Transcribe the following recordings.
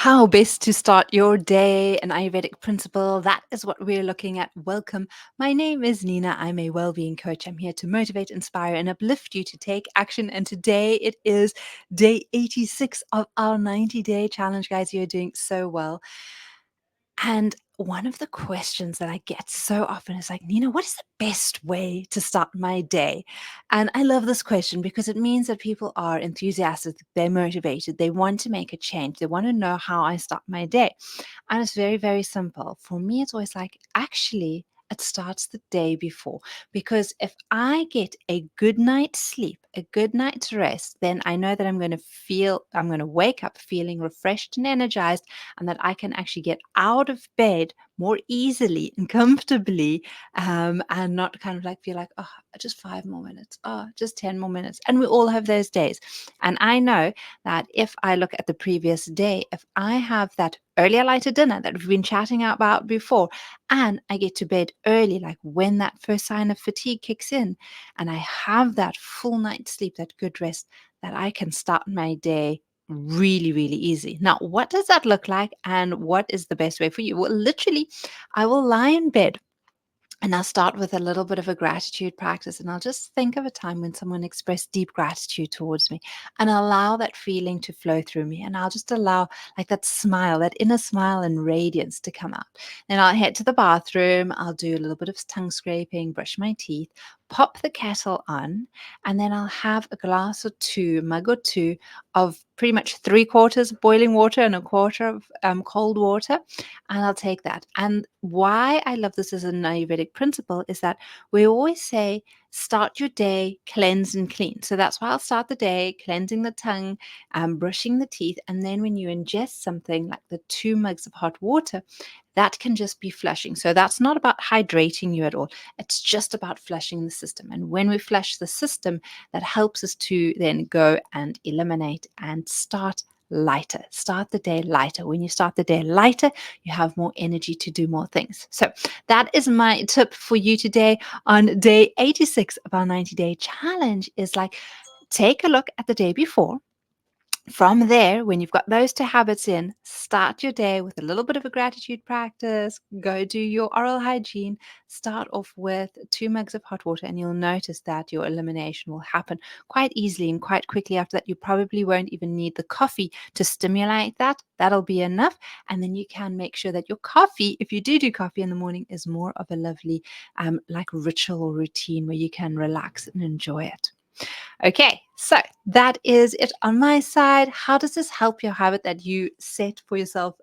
How best to start your day, an Ayurvedic principle. That is what we're looking at. Welcome. My name is Nina. I'm a well-being coach. I'm here to motivate, inspire, and uplift you to take action. And today it is day 86 of our 90-day challenge. Guys, you're doing so well. And one of the questions that I get so often is like, Nina, what is the best way to start my day? And I love this question because it means that people are enthusiastic, they're motivated, they want to make a change, they want to know how I start my day. And it's very, very simple. For me, it's always like, actually, it starts the day before. Because if I get a good night's sleep, a good night's rest, then I know that I'm going to wake up feeling refreshed and energized, and that I can actually get out of bed more easily and comfortably, and not kind of like feel like, oh, just 5 more minutes, oh, just 10 more minutes. And we all have those days. And I know that if I look at the previous day, if I have that earlier lighter dinner that we've been chatting about before, and I get to bed early, like when that first sign of fatigue kicks in, and I have that full night's sleep, that good rest, that I can start my day really, really easy. Now, what does that look like, and what is the best way for you? Well, literally, I will lie in bed and I'll start with a little bit of a gratitude practice, and I'll just think of a time when someone expressed deep gratitude towards me, and allow that feeling to flow through me. And I'll just allow like that smile, that inner smile and radiance to come out. Then I'll head to the bathroom. I'll do a little bit of tongue scraping, brush my teeth, pop the kettle on, and then I'll have a glass or two, mug or two of pretty much 3/4 boiling water and a quarter of cold water, and I'll take that. And why I love this as an Ayurvedic principle is that we always say, start your day cleanse and clean. So that's why I'll start the day cleansing the tongue, brushing the teeth. And then when you ingest something like the 2 mugs of hot water, that can just be flushing. So that's not about hydrating you at all. It's just about flushing the system. And when we flush the system, that helps us to then go and eliminate and start lighter. Start the day lighter. When you start the day lighter, you have more energy to do more things. So that is my tip for you today on day 86 of our 90-day challenge, is like, take a look at the day before. From there, when you've got those 2 habits in, start your day with a little bit of a gratitude practice, go do your oral hygiene, start off with 2 mugs of hot water, and you'll notice that your elimination will happen quite easily and quite quickly. After that, you probably won't even need the coffee to stimulate that. That'll be enough. And then you can make sure that your coffee, if you do coffee in the morning, is more of a lovely like ritual or routine where you can relax and enjoy it. Okay, so that is it on my side. How does this help your habit that you set for yourself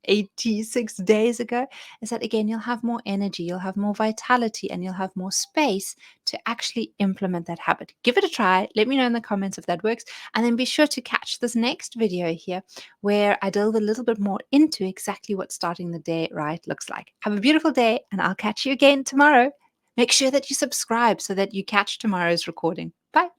86 days ago? Is that, again, you'll have more energy, you'll have more vitality, and you'll have more space to actually implement that habit. Give it a try. Let me know in the comments if that works. And then be sure to catch this next video here where I delve a little bit more into exactly what starting the day right looks like. Have a beautiful day, and I'll catch you again tomorrow. Make sure that you subscribe so that you catch tomorrow's recording. Bye.